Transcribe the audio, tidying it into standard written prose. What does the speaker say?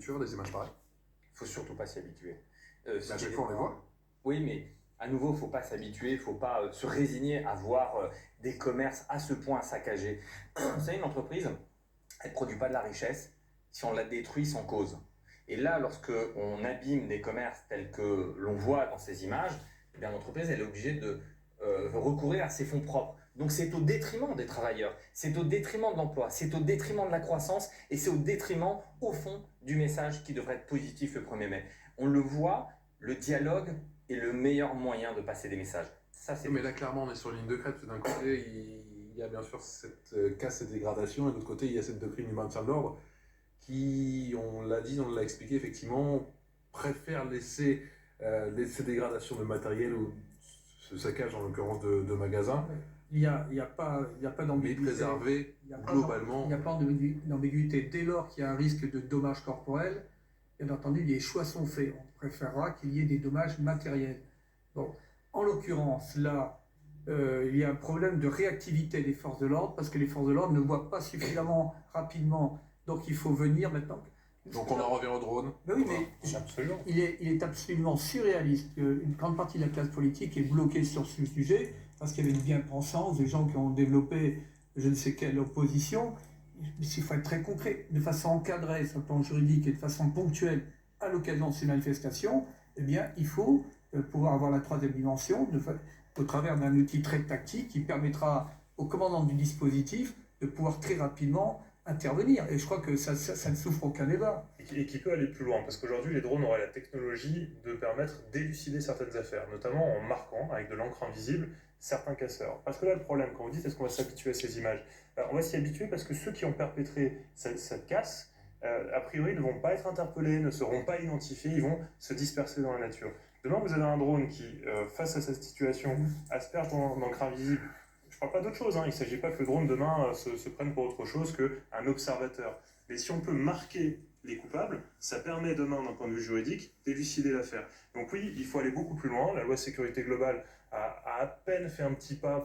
s'habituer à des images pareilles? Il ne faut surtout pas s'y habituer. Mais à chaque fois, on les voit. Oui, mais à nouveau, il ne faut pas s'habituer, il ne faut pas se résigner à voir des commerces à ce point saccagés. Vous savez, une entreprise, elle ne produit pas de la richesse si on la détruit sans cause. Et là, lorsque on abîme des commerces tels que l'on voit dans ces images, eh bien, l'entreprise elle est obligée de recourir à ses fonds propres. Donc c'est au détriment des travailleurs, c'est au détriment de l'emploi, c'est au détriment de la croissance et c'est au détriment, au fond, du message qui devrait être positif le 1er mai. On le voit, le dialogue est le meilleur moyen de passer des messages. Ça, c'est... Mais là, clairement, on est sur une ligne de crête. D'un côté, il y a bien sûr cette casse et dégradation, et de l'autre côté, il y a cette doctrine du maintien de l'ordre qui, on l'a dit, on l'a expliqué, effectivement, préfère laisser dégradation de matériel ou ce saccage, en l'occurrence, de magasins. Il n'y a pas d'ambiguïté. Mais préserver globalement. Il n'y a pas d'ambiguïté. Dès lors qu'il y a un risque de dommages corporels, bien entendu, les choix sont faits. On préférera qu'il y ait des dommages matériels. Bon. En l'occurrence, là, il y a un problème de réactivité des forces de l'ordre parce que les forces de l'ordre ne voient pas suffisamment rapidement. Donc il faut venir maintenant. Donc on en revient au drone. Ben oui, mais absolument. Il est absolument surréaliste qu'une grande partie de la classe politique est bloquée sur ce sujet parce qu'il y avait une bien-pensance, des gens qui ont développé je ne sais quelle opposition. Mais il faut être très concret, de façon encadrée sur le plan juridique et de façon ponctuelle à l'occasion de ces manifestations. Eh bien, il faut pouvoir avoir la troisième dimension au travers d'un outil très tactique qui permettra au commandant du dispositif de pouvoir très rapidement intervenir. Et je crois que ça ne souffre aucun débat. Et qui peut aller plus loin, parce qu'aujourd'hui, les drones auraient la technologie de permettre d'élucider certaines affaires, notamment en marquant, avec de l'encre invisible, certains casseurs. Parce que là, le problème, quand vous dites est-ce qu'on va s'habituer à ces images, on va s'y habituer parce que ceux qui ont perpétré cette casse, a priori, ne vont pas être interpellés, ne seront pas identifiés, ils vont se disperser dans la nature. Demain, vous avez un drone qui, face à cette situation, asperge d'encre invisible. Je ne parle pas d'autre chose, il ne s'agit pas que le drone demain se prenne pour autre chose qu'un observateur. Mais si on peut marquer les coupables, ça permet demain, d'un point de vue juridique, d'élucider l'affaire. Donc oui, il faut aller beaucoup plus loin. La loi sécurité globale a à peine fait un petit pas